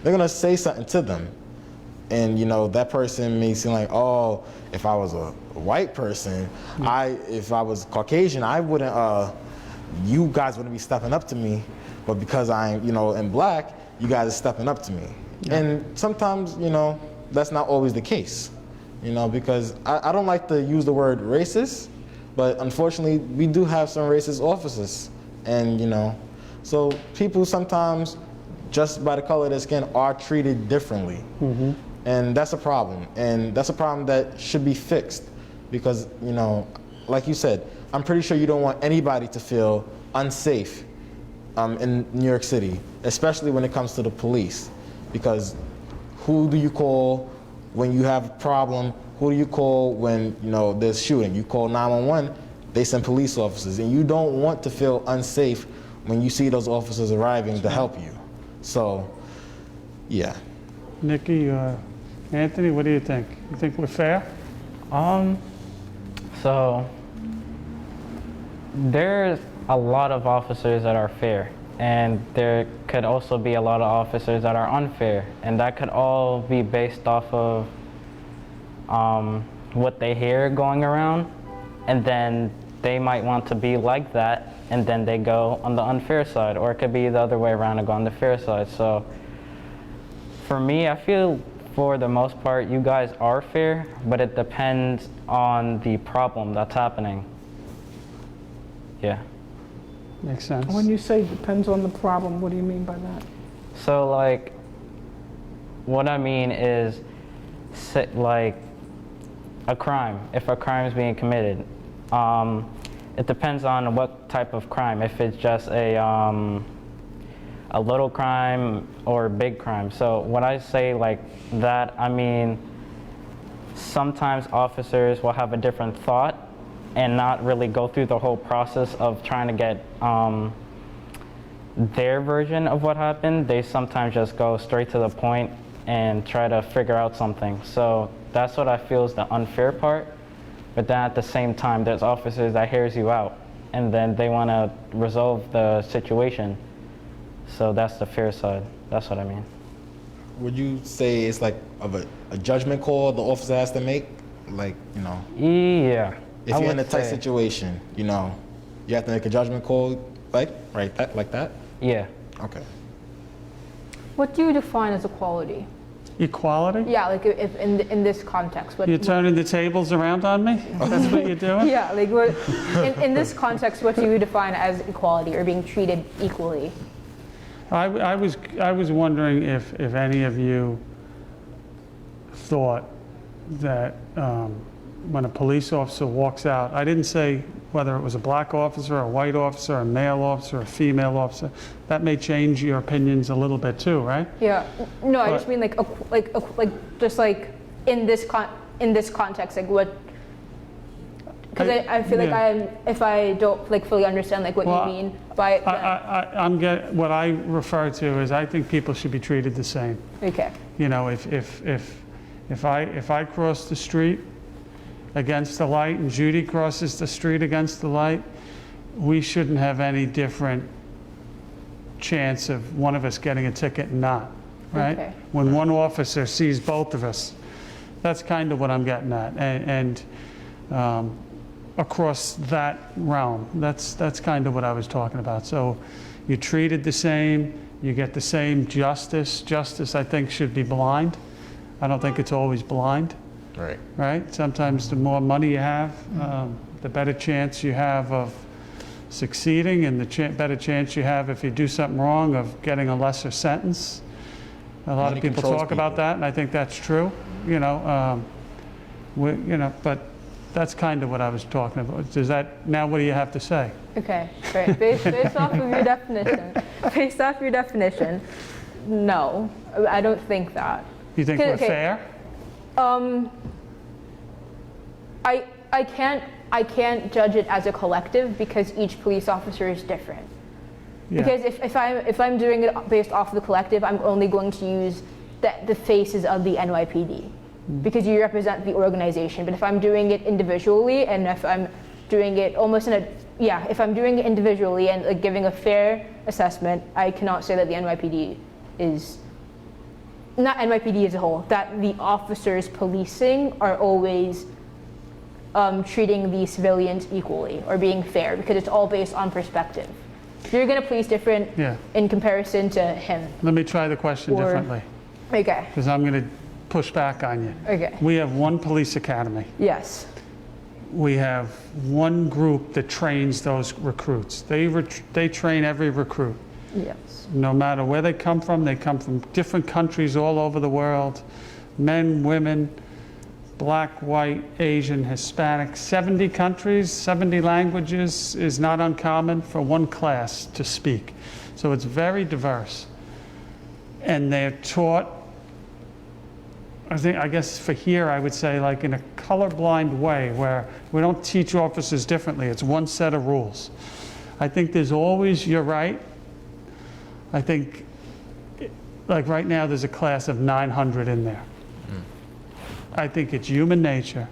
They're going to say something to them. And, you know, that person may seem like, oh, if I was a white person, if I was Caucasian, I wouldn't, you guys wouldn't be stepping up to me. But because I'm, you know, in black, you guys are stepping up to me. Yeah. And sometimes, you know, that's not always the case. You know, because I don't like to use the word racist, but unfortunately, we do have some racist officers. And, you know, so people sometimes, just by the color of their skin, are treated differently. Mm-hmm. And that's a problem. And that's a problem that should be fixed. Because, you know, like you said, I'm pretty sure you don't want anybody to feel unsafe in New York City, especially when it comes to the police. Because who do you call when you have a problem? Who do you call when, you know, there's shooting? You call 911, they send police officers. And you don't want to feel unsafe when you see those officers arriving to help you. So, yeah. Nikki, Anthony, what do you think? You think we're fair? So there's a lot of officers that are fair, and there could also be a lot of officers that are unfair, and that could all be based off of what they hear going around, and then they might want to be like that, and then they go on the unfair side, or it could be the other way around and go on the fair side. So for me, I feel for the most part you guys are fair, but it depends on the problem that's happening. Yeah. Makes sense. When you say depends on the problem, what do you mean by that? So like, what I mean is, like a crime, if a crime is being committed, it depends on what type of crime. If it's just a little crime or a big crime. So when I say like that, I mean sometimes officers will have a different thought and not really go through the whole process of trying to get their version of what happened. They sometimes just go straight to the point and try to figure out something. So that's what I feel is the unfair part. But then at the same time, there's officers that hears you out, and then they want to resolve the situation. So that's the fair side. That's what I mean. Would you say it's like of a judgment call the officer has to make? Like, you know? Yeah. If you're in a tight situation, you know, you have to make a judgment call, like that? Yeah. Okay. What do you define as equality? Equality? Yeah, like if in this context. You're turning the tables around on me? That's what you're doing? Yeah, like what, in this context, what do you define as equality or being treated equally? I was wondering if any of you thought that when a police officer walks out, I didn't say whether it was a black officer, a white officer, a male officer, a female officer, that may change your opinions a little bit too, right? Yeah. No, I just mean like just like in this context, like what? Because I feel like if I don't like fully understand like what you mean by what I refer to is I think people should be treated the same. Okay. You know, if I cross the street against the light and Judi crosses the street against the light, we shouldn't have any different chance of one of us getting a ticket and not, right? Okay. When one officer sees both of us, that's kind of what I'm getting at. And across that realm. That's kind of what I was talking about. So you're treated the same, you get the same justice. Justice, I think, should be blind. I don't think it's always blind, Right. right? Sometimes the more money you have, the better chance you have of succeeding, and the better chance you have, if you do something wrong, of getting a lesser sentence. A lot Money of people controls talk about people. that, and I think that's true. But that's kind of what I was talking about. Does that, now what do you have to say? Okay, great. Based off of your definition, no, I don't think that. You think we're fair? I can't judge it as a collective because each police officer is different. Yeah. Because if I'm doing it based off of the collective, I'm only going to use the faces of the NYPD because you represent the organization. But if I'm doing it individually, and if I'm doing it if I'm doing it individually and like giving a fair assessment, I cannot say that the NYPD is not NYPD as a whole, that the officers policing are always treating the civilians equally or being fair, because it's all based on perspective. You're going to police different in comparison to him. Let me try the question differently, Okay. because I'm going to push back on you. Okay. We have one police academy. Yes. We have one group that trains those recruits. They train every recruit. Yes. No matter where they come from different countries all over the world, men, women, black, white, Asian, Hispanic, 70 countries, 70 languages is not uncommon for one class to speak. So it's very diverse. And they're taught, I guess for here, I would say like in a colorblind way, where we don't teach officers differently. It's one set of rules. I think there's always, you're right. I think, like right now, there's a class of 900 in there. I think it's human nature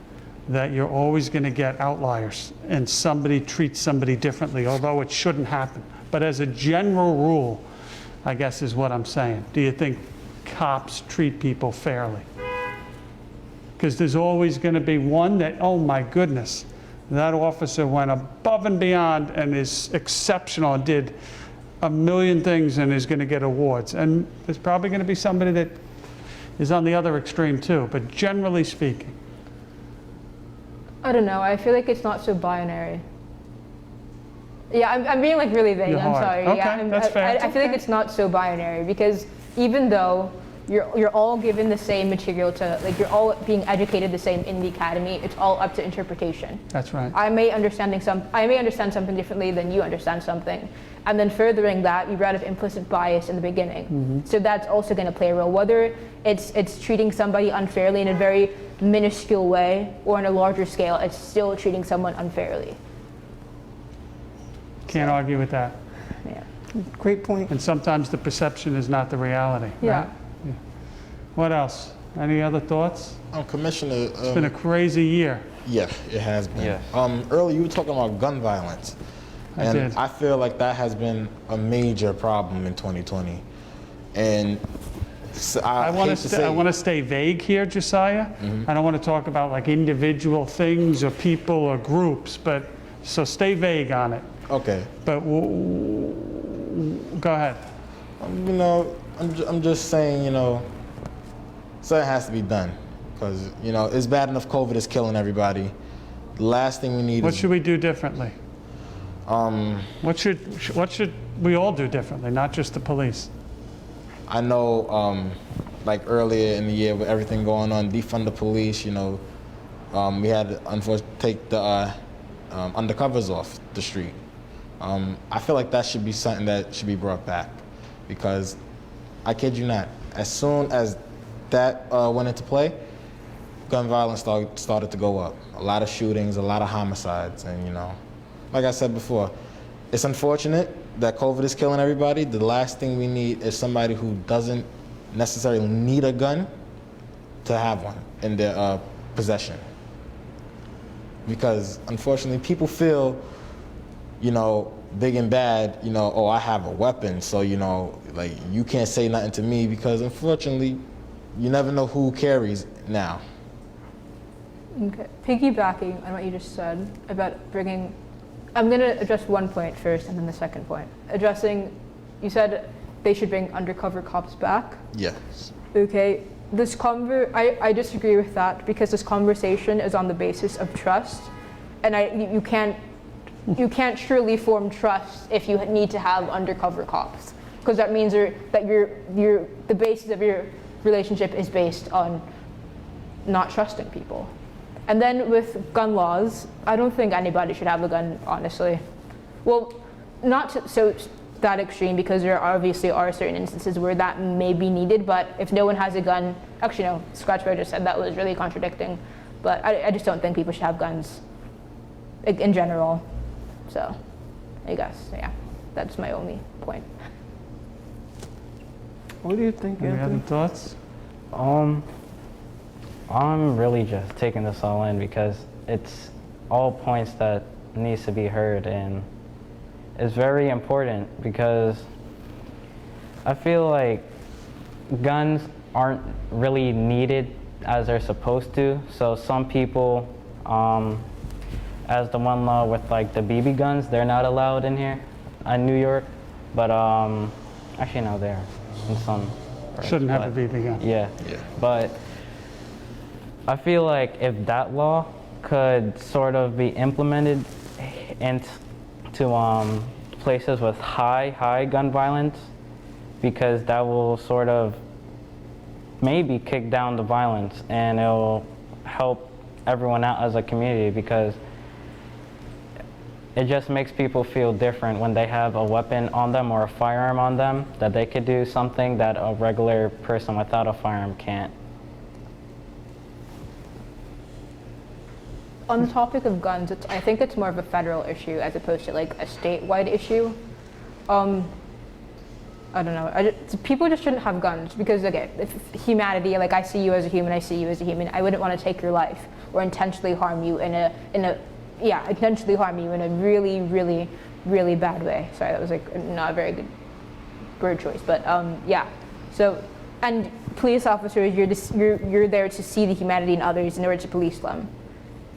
that you're always going to get outliers and somebody treats somebody differently, although it shouldn't happen. But as a general rule, I guess is what I'm saying. Do you think cops treat people fairly? Because there's always going to be one that, oh my goodness, that officer went above and beyond and is exceptional and did a million things and is going to get awards. And there's probably going to be somebody that is on the other extreme too, but generally speaking. I don't know. I feel like it's not so binary. Yeah, I'm being like really vague. You're I'm hard. sorry. Okay, Yeah, that's fair. I feel like it's not so binary because even though you're all given the same material to, like you're all being educated the same in the academy, it's all up to interpretation. That's right. I may understand something differently than you understand something. And then furthering that, you brought up implicit bias in the beginning. So that's also going to play a role. Whether it's treating somebody unfairly in a very minuscule way or on a larger scale, it's still treating someone unfairly. Can't argue with that. Yeah. Great point. And sometimes the perception is not the reality. Yeah. Right? Yeah. What else? Any other thoughts? Commissioner. It's been a crazy year. Yeah, it has been. Yeah. Earlier you were talking about gun violence. I And did. I feel like that has been a major problem in 2020. And so I want hate to to stay vague here, Josiah. I don't want to talk about like individual things or people or groups, but so stay vague on it. Okay. But go ahead. I'm just saying, something has to be done. Because, it's bad enough COVID is killing everybody. The last thing we need What is... should we do differently? What should we all do differently, not just the police? I know, like earlier in the year with everything going on, defund the police, we had to unfortunately take the undercovers off the street. I feel like that should be something that should be brought back because, I kid you not, as soon as that went into play, gun violence started to go up. A lot of shootings, a lot of homicides, and like I said before, it's unfortunate that COVID is killing everybody. The last thing we need is somebody who doesn't necessarily need a gun to have one in their possession. Because unfortunately, people feel, big and bad, oh, I have a weapon, so, like, you can't say nothing to me because unfortunately, you never know who carries now. Okay. Piggybacking on what you just said about bringing, I'm going to address one point first and then the second point. Addressing, you said they should bring undercover cops back. Yes. Okay. I disagree with that because this conversation is on the basis of trust, and you can't truly form trust if you need to have undercover cops, because that means that the basis of your relationship is based on not trusting people. And then with gun laws, I don't think anybody should have a gun, honestly. Well, not so that extreme, because there obviously are certain instances where that may be needed, but if no one has a gun, actually no, scratch what I just said, that was really contradicting. But I just don't think people should have guns in general. So I guess, yeah, that's my only point. What do you think, Any other Anthony? thoughts? I'm really just taking this all in because it's all points that needs to be heard, and it's very important because I feel like guns aren't really needed as they're supposed to. So some people, as the one law with like the BB guns, they're not allowed in here in New York, but actually no, they are in some parts, Shouldn't have a but- BB gun. Yeah. Yeah. But I feel like if that law could sort of be implemented into places with high gun violence, because that will sort of maybe kick down the violence and it'll help everyone out as a community, because it just makes people feel different when they have a weapon on them or a firearm on them, that they could do something that a regular person without a firearm can't. On the topic of guns, I think it's more of a federal issue as opposed to like a statewide issue. I don't know. People just shouldn't have guns because, okay, if humanity, like I see you as a human, I see you as a human. I wouldn't want to take your life or intentionally harm you intentionally harm you in a really, really, really bad way. Sorry, that was like not a very good word choice, but yeah. So, and police officers, you're there to see the humanity in others in order to police them.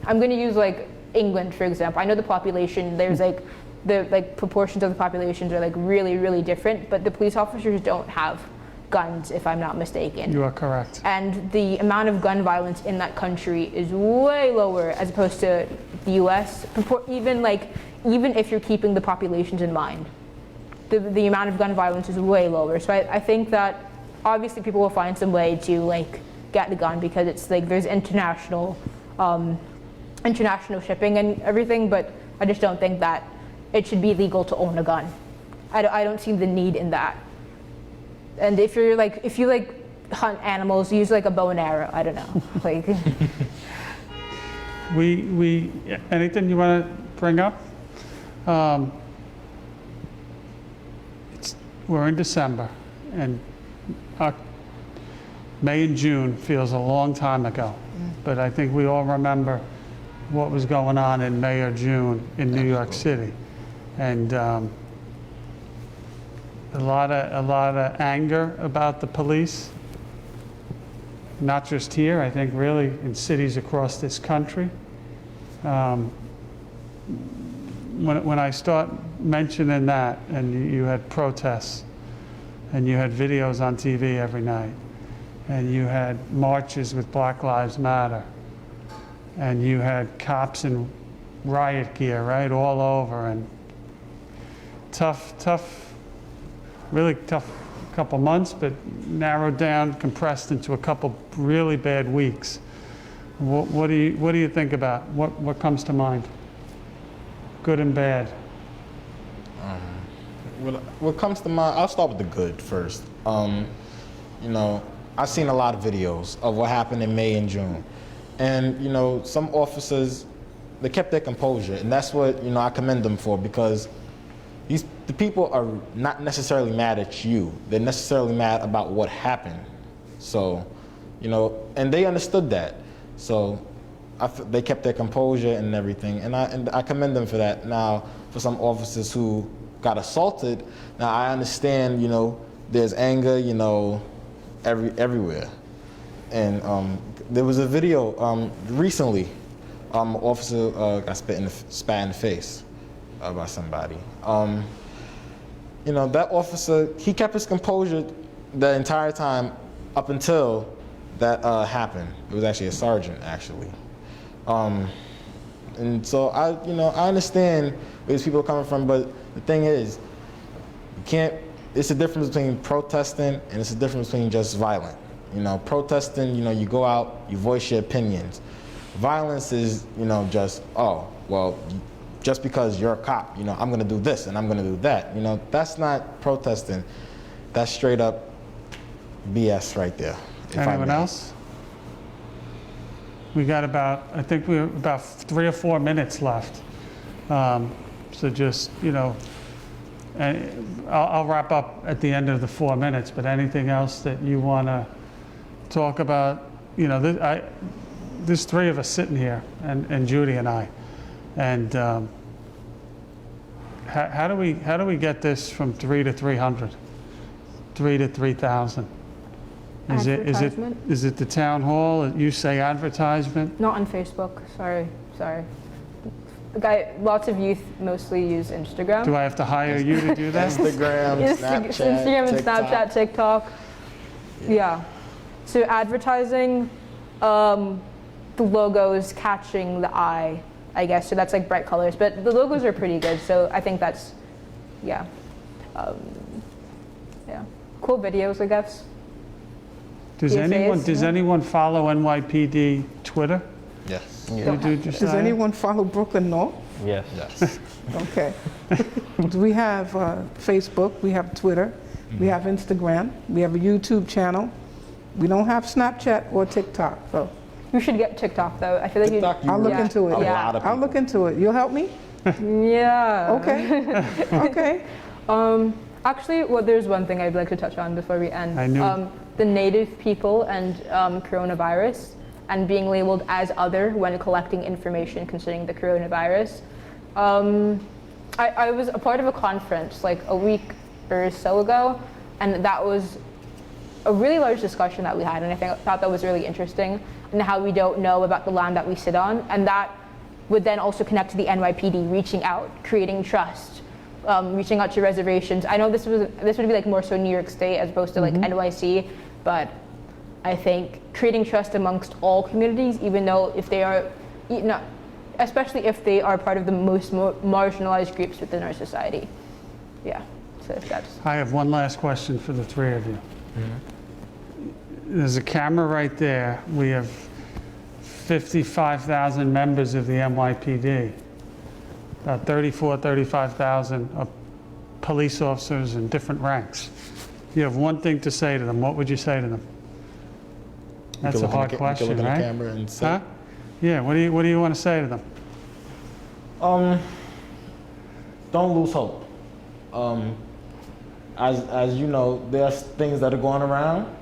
I'm going to use like England, for example. I know the population, there's like, the like proportions of the populations are like really, really different, but the police officers don't have guns, if I'm not mistaken. You are correct. And the amount of gun violence in that country is way lower as opposed to the US, even if you're keeping the populations in mind. The amount of gun violence is way lower. So I think that obviously people will find some way to like get the gun because it's like there's international shipping and everything, but I just don't think that it should be legal to own a gun. I don't see the need in that. And if you hunt animals, use like a bow and arrow. I don't know. Like. We anything you want to bring up? We're in December, and May and June feels a long time ago. But I think we all remember what was going on in May or June in New York City, and a lot of anger about the police. Not just here, I think really in cities across this country. When I start mentioning that, and you had protests, and you had videos on TV every night, and you had marches with Black Lives Matter, and you had cops in riot gear, right, all over, and really tough couple months, but narrowed down, compressed into a couple really bad weeks. What do you think about? What comes to mind? Good and bad. What comes to mind, I'll start with the good first. You know, I've seen a lot of videos of what happened in May and June. And, you know, some officers, they kept their composure. And that's what, you know, I commend them for, because the people are not necessarily mad at you. They're necessarily mad about what happened. So, you know, and they understood that. So they kept their composure and everything. And I commend them for that. Now, for some officers who got assaulted, now I understand, you know, there's anger, you know, everywhere. And there was a video recently. Officer got spat in the face by somebody. You know, that officer, he kept his composure the entire time up until that happened. It was actually a sergeant, actually. And so I understand where these people are coming from, but the thing is, you can't. It's a difference between protesting and it's a difference between just violent. You know, protesting, you know, you go out, you voice your opinions. Violence is, you know, just, oh, well, just because you're a cop, you know, I'm gonna do this and I'm gonna do that. You know, that's not protesting. That's straight up BS right there. Anyone else? We got I think we're about 3 or 4 minutes left. So just, you know, I'll wrap up at the end of the 4 minutes, but anything else that you want to talk about? You know, there's 3 of us sitting here, and Judi and I. And how do we get this from 3 to 300, 3 to 3,000? Is it the town hall? You say advertisement? Not on Facebook. Sorry. Lots of youth mostly use Instagram. Do I have to hire you to do that? Instagram, Snapchat, Instagram and TikTok. Snapchat, TikTok. Yeah. So advertising, the logos catching the eye, I guess. So that's like bright colors, but the logos are pretty good. So I think that's, yeah. Cool videos, I guess. Does anyone follow NYPD Twitter? Yes. You do, Does Josiah? anyone follow Brooklyn North? Yes. Yes. Okay. We have Facebook, we have Twitter, we have Instagram, we have a YouTube channel. We don't have Snapchat or TikTok, so You should get TikTok though. I feel like TikTok, I'll look into it. A Yeah. lot of I'll people. look into it. You'll help me? Yeah. Okay. Okay. Actually, well, there's one thing I'd like to touch on before we end. I knew. The native people and coronavirus, and being labeled as other when collecting information concerning the coronavirus. I was a part of a conference like a week or so ago, and that was a really large discussion that we had, and I thought that was really interesting, and how we don't know about the land that we sit on, and that would then also connect to the NYPD reaching out, creating trust, reaching out to reservations. I know this would be like more so New York State as opposed to like NYC, but I think creating trust amongst all communities, even though if they are, especially if they are part of the most marginalized groups within our society. Yeah, so if that's. I have one last question for the 3 of you. There's a camera right there. We have 55,000 members of the NYPD. About 35,000 are police officers in different ranks. You have one thing to say to them. What would you say to them? That's a hard question, You can look right? in the camera and say, Huh? Yeah. What do you want to say to them? don't lose hope. As you know, there's things that are going around.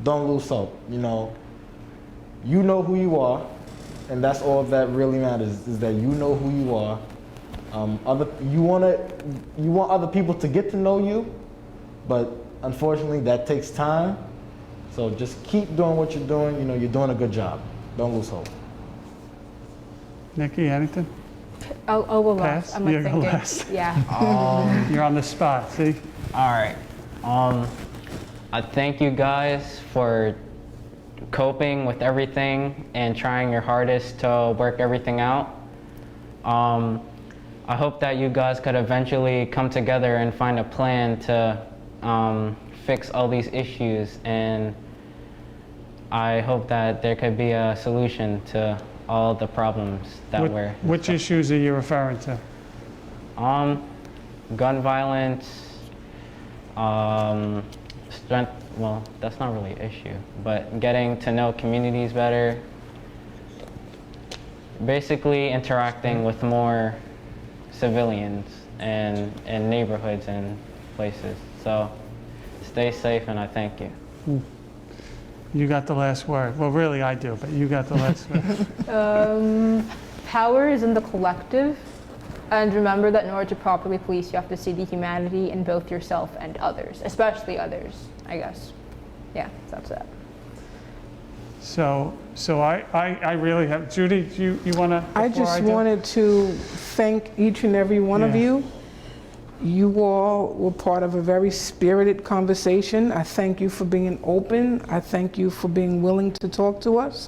Don't lose hope. You know who you are, and that's all that really matters. Is that you know who you are. You want other people to get to know you, but unfortunately that takes time. So just keep doing what you're doing. You know, you're doing a good job. Don't lose hope. Nikki, anything? I'll go Pass? last. I'm like You're thinking. last. Yeah. You're on the spot. See? All right. I thank you guys for coping with everything and trying your hardest to work everything out. I hope that you guys could eventually come together and find a plan to fix all these issues, and I hope that there could be a solution to all the problems that we're Which issues are you referring to? gun violence, strength, well, that's not really an issue, but getting to know communities better, basically interacting with more civilians and neighborhoods and places. So stay safe, and I thank you. You got the last word. Well, really, I do, but you got the last word. Power is in the collective, and remember that in order to properly police, you have to see the humanity in both yourself and others, especially others, I guess. Yeah, that's it. So I really have, Judi, you want to? I just wanted to thank each and every one of Yeah. you. You all were part of a very spirited conversation. I thank you for being open. I thank you for being willing to talk to us.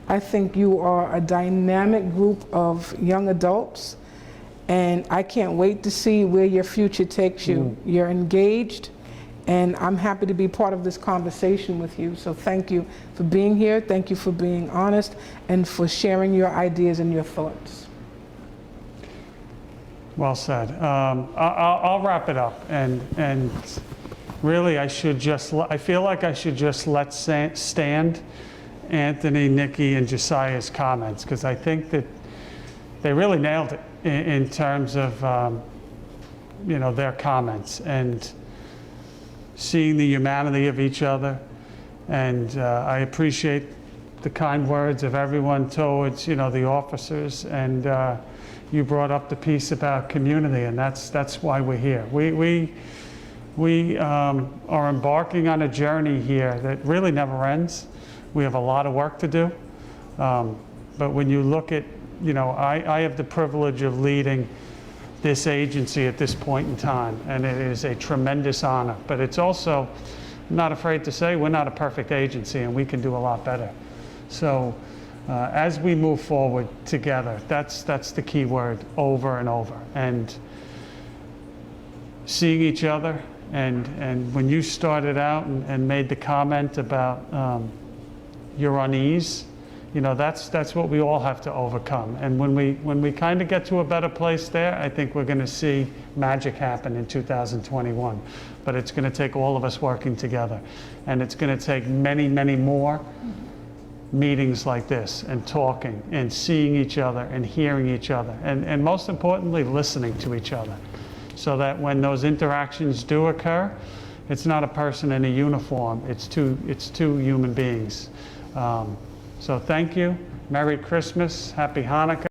I think you are a dynamic group of young adults, and I can't wait to see where your future takes you. You're engaged, and I'm happy to be part of this conversation with you. So thank you for being here. Thank you for being honest and for sharing your ideas and your thoughts. Well said. I'll wrap it up, and really I feel like I should just let stand Anthony, Nikki, and Josiah's comments, because I think that they really nailed it in terms of their comments and seeing the humanity of each other. And I appreciate the kind words of everyone towards the officers, and you brought up the piece about community, and that's why we're here. We are embarking on a journey here that really never ends. We have a lot of work to do, but when you look at, I have the privilege of leading this agency at this point in time, and it is a tremendous honor. But it's also, I'm not afraid to say, we're not a perfect agency, and we can do a lot better. So as we move forward together, that's the key word, over and over. And seeing each other, and when you started out and made the comment about your unease, that's what we all have to overcome. And when we kind of get to a better place there, I think we're going to see magic happen in 2021. But it's going to take all of us working together, and it's going to take many, many more meetings like this, and talking and seeing each other and hearing each other, and most importantly, listening to each other, so that when those interactions do occur, it's not a person in a uniform, it's two human beings. So thank you. Merry Christmas, Happy Hanukkah.